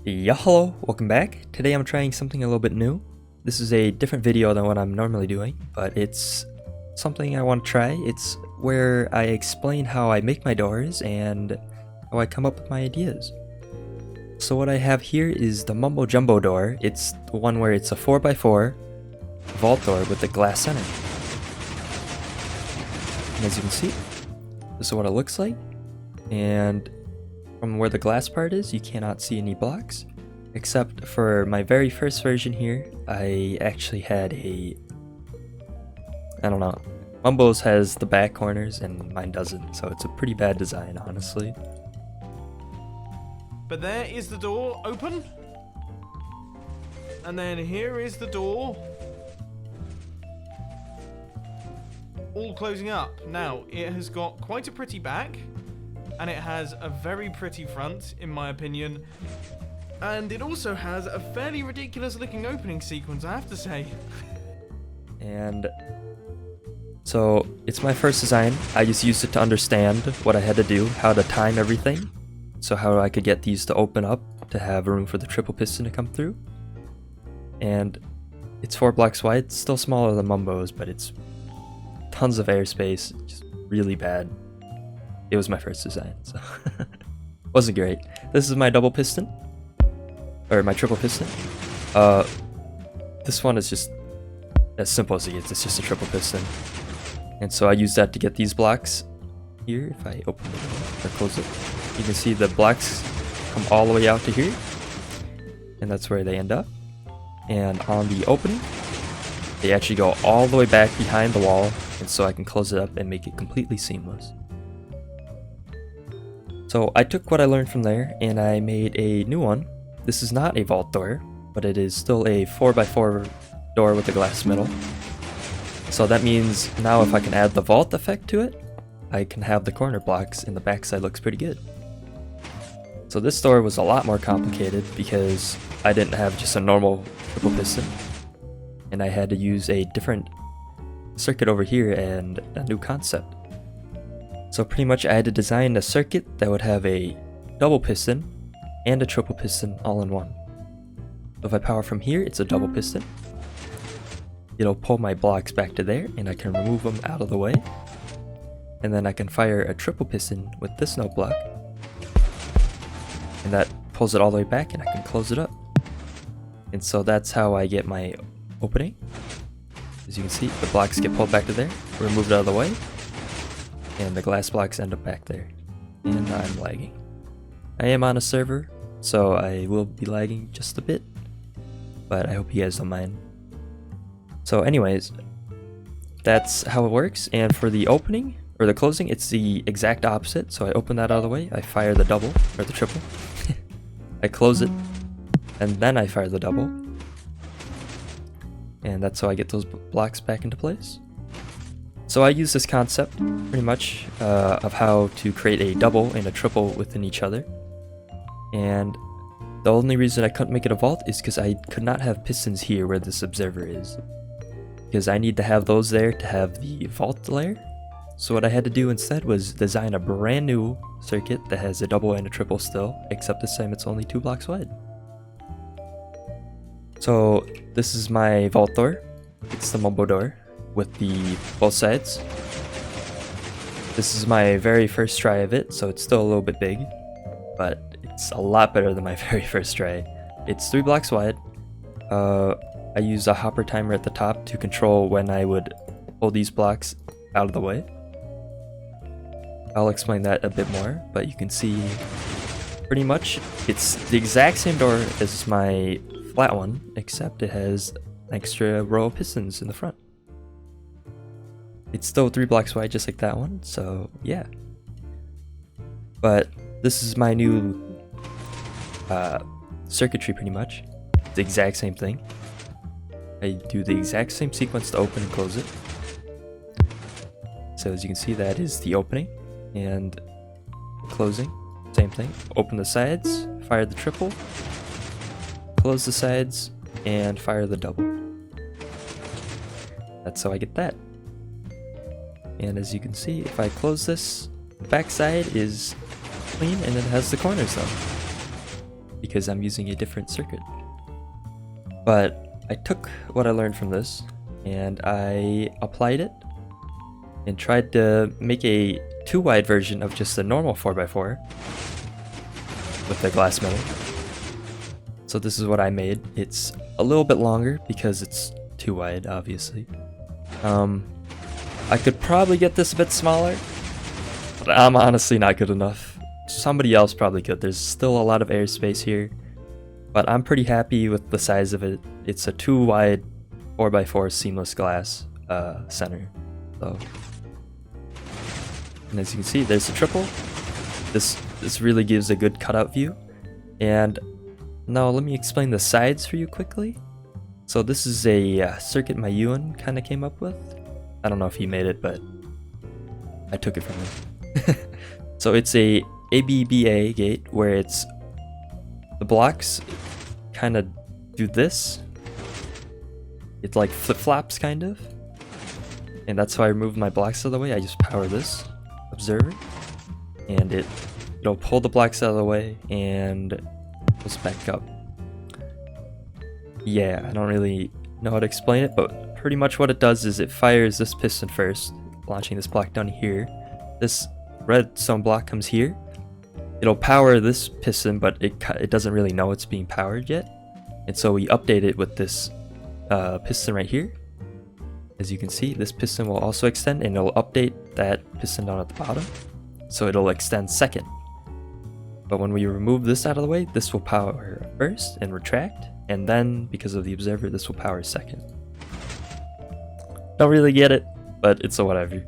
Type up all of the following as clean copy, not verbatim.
Yeah, hello, welcome back. Today I'm trying something a little bit new. This is a different video than what I'm normally doing, but it's something I want to try. It's where I explain how I make my doors and how I come up with my ideas. So what I have here is the Mumbo Jumbo door. It's the one where it's a 4x4 vault door with a glass center. And as you can see, this is what it looks like. And from where the glass part is, you cannot see any blocks. Except for my very first version here, I actually had I don't know. Mumbo's has the back corners and mine doesn't, so it's a pretty bad design, honestly. But there is the door open. And then here is the door all closing up. Now, it has got quite a pretty back. And it has a very pretty front, in my opinion. And it also has a fairly ridiculous looking opening sequence, I have to say. And so it's my first design. I just used it to understand what I had to do, how to time everything. So how I could get these to open up to have room for the triple piston to come through. And it's 4 blocks wide. It's still smaller than Mumbo's, but it's tons of airspace. Just really bad. It was my first design, so wasn't great. This is my double piston, or my triple piston. This one is just as simple as it gets. It's just a triple piston, and so I use that to get these blocks here. If I open the door or close it, you can see the blocks come all the way out to here, and that's where they end up. And on the opening, they actually go all the way back behind the wall, and so I can close it up and make it completely seamless. So I took what I learned from there and I made a new one. This is not a vault door, but it is still a 4x4 door with a glass middle. So that means now if I can add the vault effect to it, I can have the corner blocks and the backside looks pretty good. So this door was a lot more complicated because I didn't have just a normal triple piston, and I had to use a different circuit over here and a new concept. So pretty much I had to design a circuit that would have a double piston and a triple piston all in one. So if I power from here, it's a double piston. It'll pull my blocks back to there and I can remove them out of the way. And then I can fire a triple piston with this note block. And that pulls it all the way back and I can close it up. And so that's how I get my opening. As you can see, the blocks get pulled back to there, removed out of the way. And the glass blocks end up back there. And I'm lagging. I am on a server, so I will be lagging just a bit. But I hope you guys don't mind. So anyways, that's how it works. And for the opening, or the closing, it's the exact opposite. So I open that out of the way, I fire the double, or the triple. I close it, and then I fire the double. And that's how I get those blocks back into place. So I use this concept pretty much of how to create a double and a triple within each other. And the only reason I couldn't make it a vault is because I could not have pistons here where this observer is. Because I need to have those there to have the vault layer. So what I had to do instead was design a brand new circuit that has a double and a triple still, except this time it's only 2 blocks wide. So this is my vault door. It's the Mumbo door with the both sides. This is my very first try of it, so it's still a little bit big, but it's a lot better than my very first try. It's 3 blocks wide. I use a hopper timer at the top to control when I would pull these blocks out of the way. I'll explain that a bit more, but you can see pretty much it's the exact same door as my flat one, except it has an extra row of pistons in the front. It's still 3 blocks wide, just like that one, so yeah. But this is my new circuitry pretty much. The exact same thing. I do the exact same sequence to open and close it. So as you can see, that is the opening and closing. Same thing. Open the sides, fire the triple, close the sides, and fire the double. That's how I get that. And as you can see, if I close this, the back side is clean and it has the corners though. because I'm using a different circuit. But I took what I learned from this and I applied it and tried to make a 2-wide version of just a normal 4x4 with the glass metal. So this is what I made. It's a little bit longer because it's too wide, obviously. I could probably get this a bit smaller, but I'm honestly not good enough. Somebody else probably could. There's still a lot of airspace here, but I'm pretty happy with the size of it. It's a 2-wide 4x4 seamless glass center. So, and as you can see, there's a triple. This really gives a good cutout view. And now let me explain the sides for you quickly. So this is a circuit my Ewan kind of came up with. I don't know if he made it, but I took it from him. So it's a ABBA gate where it's the blocks kind of do this. It like flip-flops kind of. And that's how I remove my blocks out of the way. I just power this observer and it'll pull the blocks out of the way and goes back up. Yeah, I don't really know how to explain it, but pretty much what it does is it fires this piston first, launching this block down here. This redstone block comes here. It'll power this piston, but it doesn't really know it's being powered yet. And so we update it with this piston right here. As you can see, this piston will also extend and it'll update that piston down at the bottom. So it'll extend second. But when we remove this out of the way, this will power first and retract. And then, because of the observer, this will power second. Don't really get it, but it's a whatever.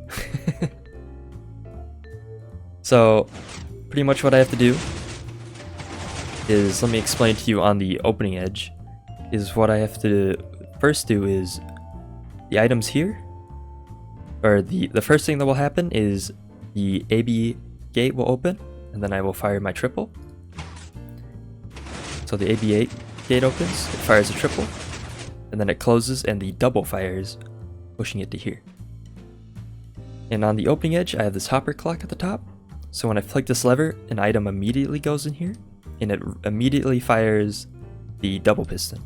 So, pretty much what I have to do is, let me explain to you on the opening edge, is what I have to first do is, the items here, or the first thing that will happen is the AB gate will open, and then I will fire my triple. So the AB gate opens, it fires a triple, and then it closes and the double fires, pushing it to here. And on the opening edge, I have this hopper clock at the top. So when I flick this lever, an item immediately goes in here, and it immediately fires the double piston.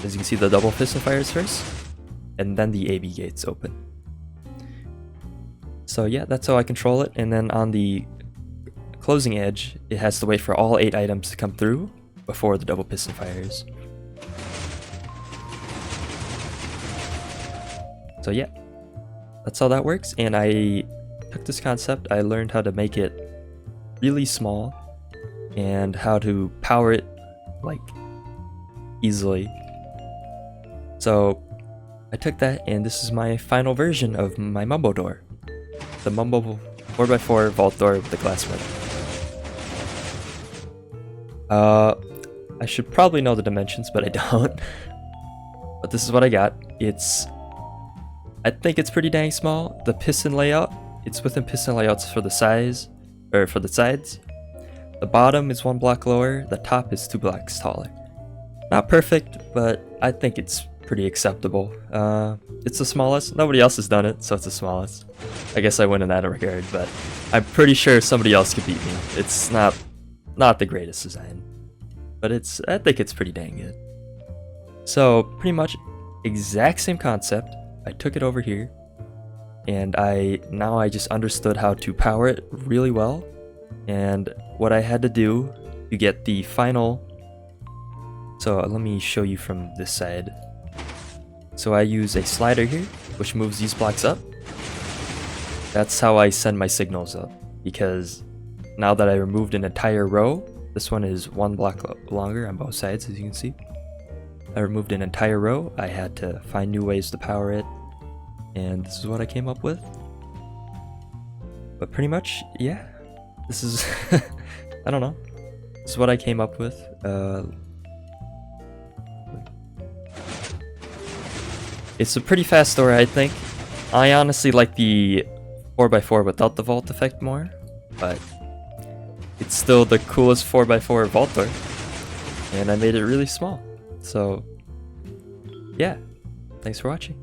As you can see, the double piston fires first, and then the AB gates open. So yeah, that's how I control it. And then on the closing edge, it has to wait for all 8 items to come through before the double piston fires. So yeah, that's how that works. And I took this concept, I learned how to make it really small and how to power it like easily. So I took that and this is my final version of my Mumbo door. The Mumbo 4x4 vault door with the glass metal. I should probably know the dimensions, but I don't. But this is what I got. I think it's pretty dang small. The piston layout, it's within piston layouts for the size, or for the sides. The bottom is 1 block lower, the top is 2 blocks taller. Not perfect, but I think it's pretty acceptable. It's the smallest. Nobody else has done it, so it's the smallest. I guess I win in that regard, but I'm pretty sure somebody else could beat me. It's not the greatest design, but I think it's pretty dang good. So pretty much exact same concept. I took it over here, and now I just understood how to power it really well, and what I had to do to get the final. So let me show you from this side. So I use a slider here, which moves these blocks up. That's how I send my signals up, because now that I removed an entire row, this one is 1 block longer on both sides, as you can see. I removed an entire row, I had to find new ways to power it, and this is what I came up with. But pretty much, yeah, this is, I don't know, this is what I came up with. It's a pretty fast story, I think. I honestly like the 4x4 without the vault effect more, but it's still the coolest 4x4 vault door, and I made it really small. So yeah, thanks for watching.